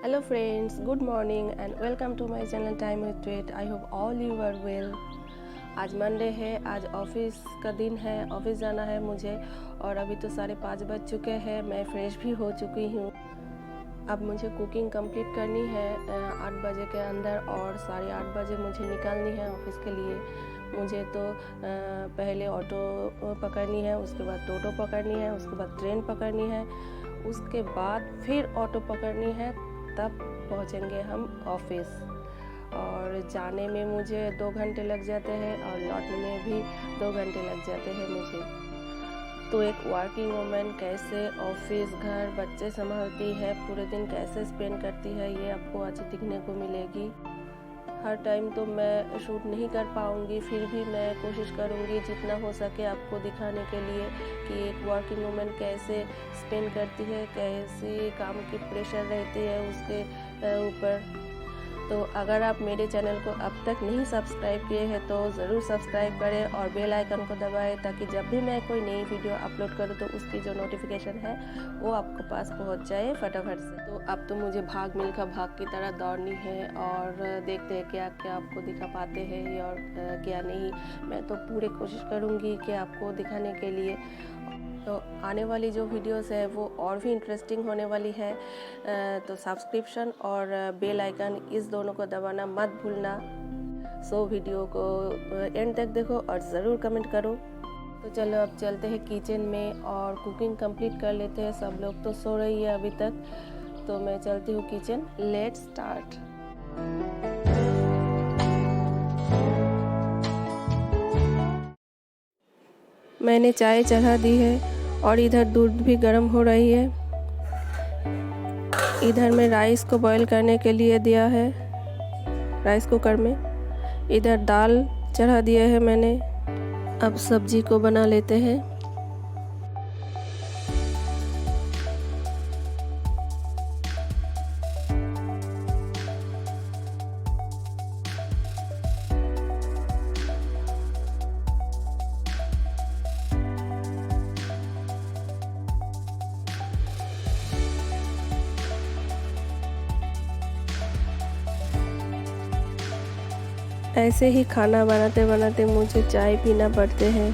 Hello friends, good morning and welcome to my channel Time with Tweet. I hope all you are well. आज Monday है, आज office का दिन है, office जाना है मुझे और अभी तो 5:30 बज चुके हैं। मैं फ्रेश भी हो चुकी हूँ। अब मुझे कुकिंग कंप्लीट करनी है 8 बजे के अंदर और 8:30 बजे मुझे निकलनी है ऑफिस के लिए। मुझे तो पहले ऑटो पकड़नी है, उसके बाद टोटो पकड़नी है, उसके बाद ट्रेन पकड़नी है, उसके बाद फिर ऑटो पकड़नी है, तब पहुँचेंगे हम ऑफिस। और जाने में मुझे 2 घंटे लग जाते हैं और लौटने में भी 2 घंटे लग जाते हैं मुझे। तो एक वर्किंग वूमेन कैसे ऑफिस, घर, बच्चे संभालती है, पूरे दिन कैसे स्पेंड करती है, ये आपको आज दिखने को मिलेगी। हर टाइम तो मैं शूट नहीं कर पाऊँगी, फिर भी मैं कोशिश करूँगी जितना हो सके आपको दिखाने के लिए कि एक वर्किंग वूमेन कैसे स्पेंड करती है, कैसे काम की प्रेशर रहती है उसके ऊपर। तो अगर आप मेरे चैनल को अब तक नहीं सब्सक्राइब किए हैं तो ज़रूर सब्सक्राइब करें और बेल आइकन को दबाएं ताकि जब भी मैं कोई नई वीडियो अपलोड करूं तो उसकी जो नोटिफिकेशन है वो आपके पास पहुंच जाए फटाफट से। तो अब तो मुझे भाग मिल्खा भाग की तरह दौड़नी है और देखते हैं क्या क्या आपको दिखा पाते हैं और क्या नहीं। मैं तो पूरी कोशिश करूँगी कि आपको दिखाने के लिए। तो आने वाली जो वीडियोस है वो और भी इंटरेस्टिंग होने वाली है। तो सब्सक्रिप्शन और बेल आइकन इस दोनों को दबाना मत भूलना। सो वीडियो को एंड तक देखो और ज़रूर कमेंट करो। तो चलो अब चलते हैं किचन में और कुकिंग कंप्लीट कर लेते हैं। सब लोग तो सो रही है अभी तक, तो मैं चलती हूँ किचन। Let's start. मैंने चाय चढ़ा दी है और इधर दूध भी गर्म हो रही है। इधर मैं राइस को बॉईल करने के लिए दिया है राइस कुकर में। इधर दाल चढ़ा दिया है मैंने। अब सब्जी को बना लेते हैं। ऐसे ही खाना बनाते बनाते मुझे चाय पीना पड़ते हैं।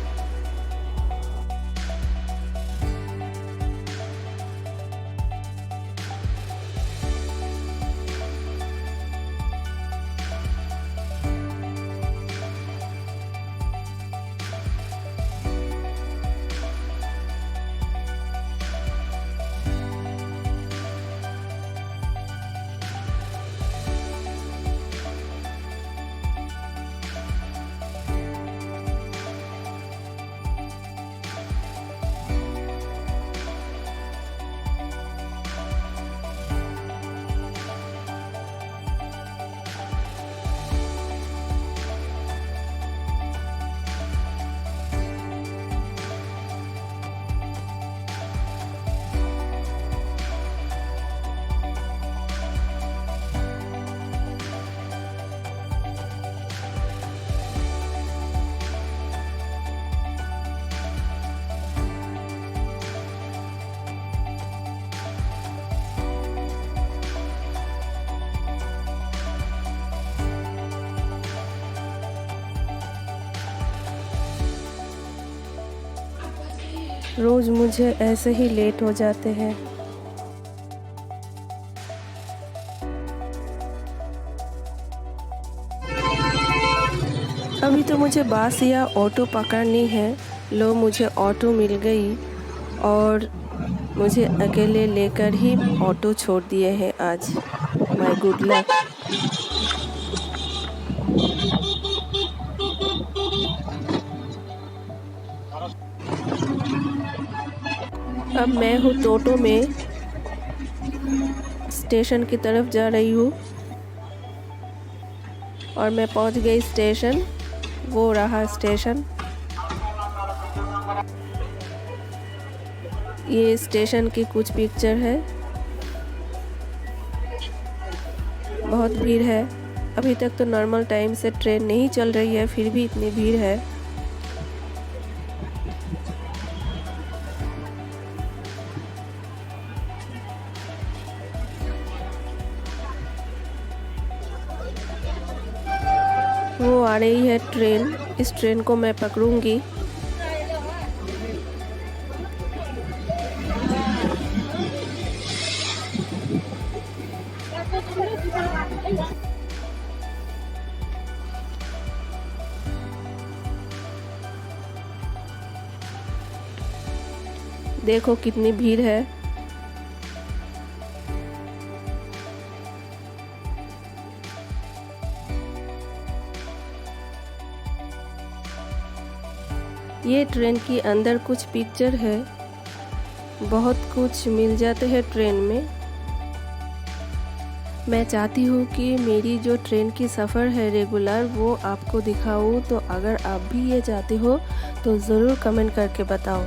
रोज़ मुझे ऐसे ही लेट हो जाते हैं। अभी तो मुझे बस या ऑटो पकड़नी है। लो मुझे ऑटो मिल गई और मुझे अकेले लेकर ही ऑटो छोड़ दिए हैं आज। My good luck. अब मैं हूँ टोटो में, स्टेशन की तरफ जा रही हूँ और मैं पहुँच गई स्टेशन। वो रहा स्टेशन। ये स्टेशन की कुछ पिक्चर है। बहुत भीड़ है। अभी तक तो नॉर्मल टाइम से ट्रेन नहीं चल रही है, फिर भी इतनी भीड़ है। वो आ रही है ट्रेन, इस ट्रेन को मैं पकड़ूंगी। देखो कितनी भीड़ है। ये ट्रेन के अंदर कुछ पिक्चर है, बहुत कुछ मिल जाते हैं ट्रेन में। मैं चाहती हूँ कि मेरी जो ट्रेन की सफ़र है रेगुलर वो आपको दिखाऊँ, तो अगर आप भी ये चाहते हो तो ज़रूर कमेंट करके बताओ।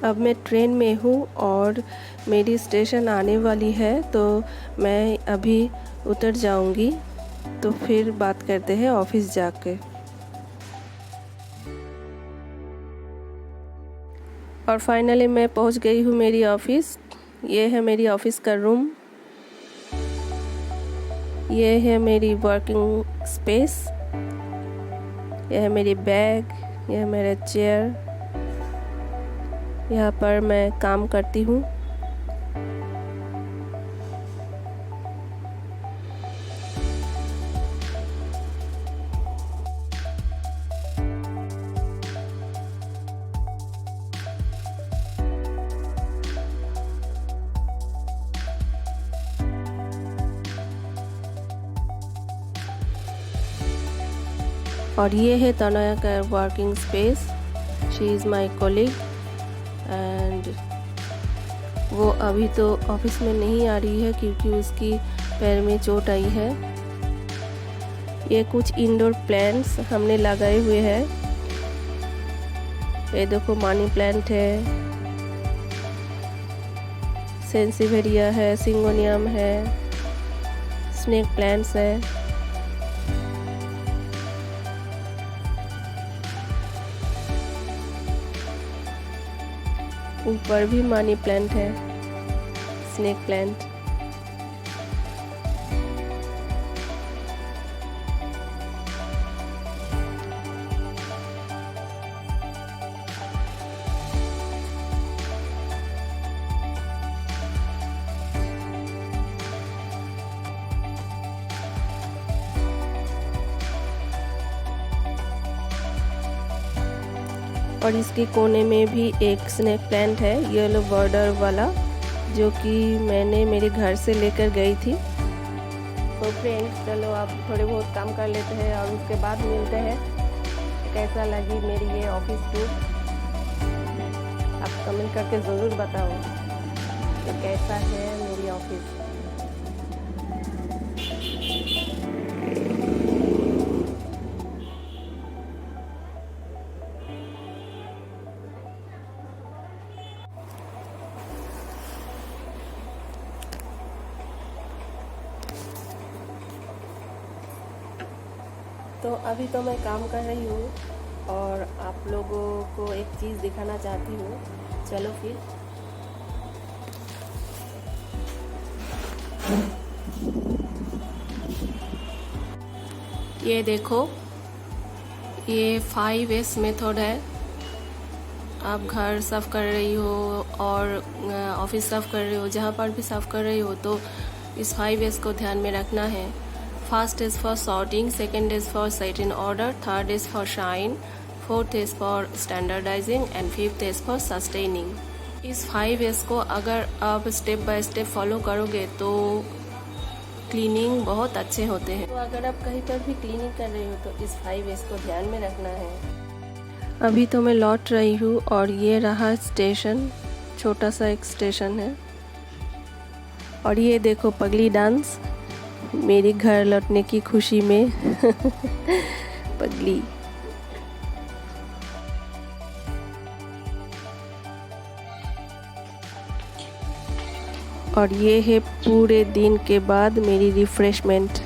अब मैं ट्रेन में हूँ और मेरी स्टेशन आने वाली है, तो मैं अभी उतर जाऊँगी, तो फिर बात करते हैं ऑफिस जाके। और फाइनली मैं पहुँच गई हूँ मेरी ऑफिस। ये है मेरी ऑफिस का रूम, ये है मेरी वर्किंग स्पेस, यह है मेरी बैग, यह है मेरा चेयर, यहाँ पर मैं काम करती हूँ। और ये है तनया का working space. She is my colleague and वो अभी तो ऑफिस में नहीं आ रही है क्योंकि उसकी पैर में चोट आई है। ये कुछ इंडोर प्लांट्स हमने लगाए हुए हैं। ये देखो मनी प्लांट है, सेंसिवेरिया है, सिंगोनियम है, स्नेक प्लांट्स है। ऊपर भी मनी प्लांट है, स्नेक प्लांट। और इसके कोने में भी एक स्नेक प्लांट है, येलो बॉर्डर वाला, जो कि मैंने मेरे घर से लेकर गई थी। तो फ्रेंड्स चलो अब थोड़े बहुत काम कर लेते हैं और उसके बाद मिलते हैं। कैसा लगी मेरी ये ऑफिस टूर, आप कमेंट करके ज़रूर बताओ कि कैसा है मेरी ऑफिस। तो अभी तो मैं काम कर रही हूँ और आप लोगों को एक चीज़ दिखाना चाहती हूँ। चलो फिर। ये देखो, ये 5S मेथड है। आप घर साफ कर रही हो और ऑफिस साफ कर रही हो, जहाँ पर भी साफ कर रही हो, तो इस 5S को ध्यान में रखना है। First is for sorting, second is for set in order, third is for shine, fourth is for standardizing and fifth is for sustaining। इस 5S को अगर आप स्टेप बाय स्टेप फॉलो करोगे तो क्लीनिंग बहुत अच्छे होते हैं। तो अगर आप कहीं पर भी क्लीनिंग कर रहे हो तो इस 5S को ध्यान में रखना है। अभी तो मैं लौट रही हूँ और ये रहा स्टेशन, छोटा सा एक स्टेशन है। और ये देखो पगली डांस, मेरी घर लौटने की खुशी में पगली। और ये है पूरे दिन के बाद मेरी रिफ़्रेशमेंट।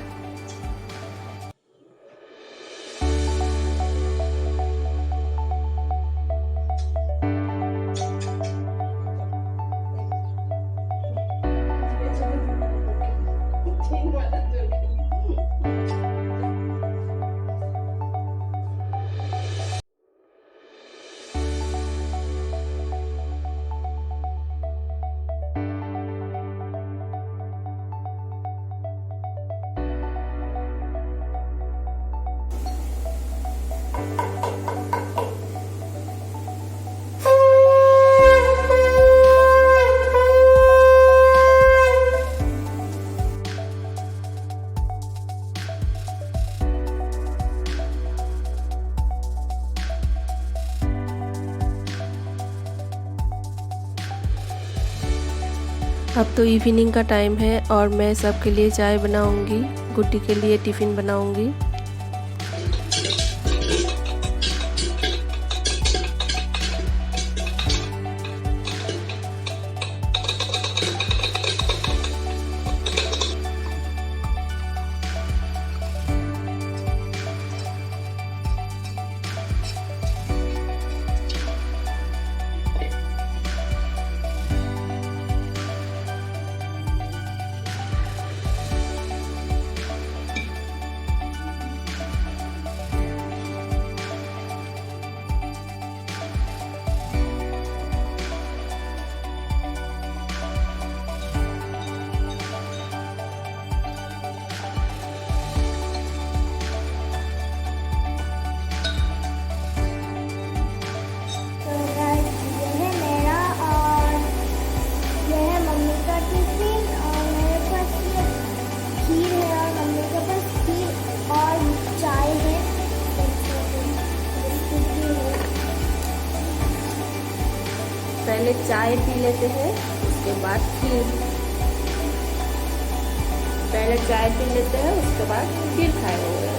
अब तो इवनिंग का टाइम है और मैं सबके लिए चाय बनाऊंगी, गुड्डी के लिए टिफ़िन बनाऊंगी। पहले चाय पी लेते हैं, उसके बाद खीर। पहले चाय पी लेते हैं, उसके बाद खीर खाएंगे।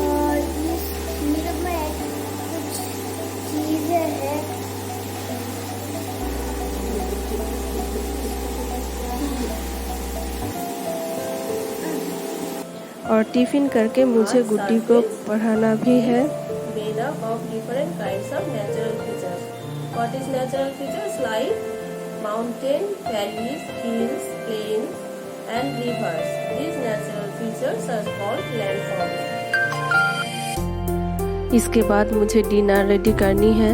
और इस खीर में कुछ चीजें हैं। और टिफ़िन करके मुझे गुड्डी को पढ़ाना भी है। Made up of different kinds of natural features. What is natural features? Like mountain, valleys, hills, plains, and rivers. These natural features are called landforms. इसके बाद मुझे डिनर रेडी करनी है।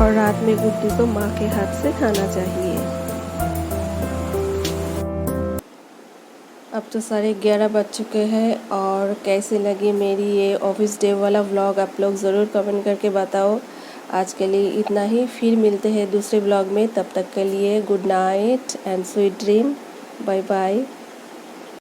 और रात में गुड्डी को माँ के हाथ से खाना चाहिए। अब तो 11:30 बज चुके हैं और कैसे लगी मेरी ये ऑफिस डे वाला व्लॉग आप लोग ज़रूर कमेंट करके बताओ। आज के लिए इतना ही, फिर मिलते हैं दूसरे व्लॉग में। तब तक के लिए good night and sweet dream. Bye bye.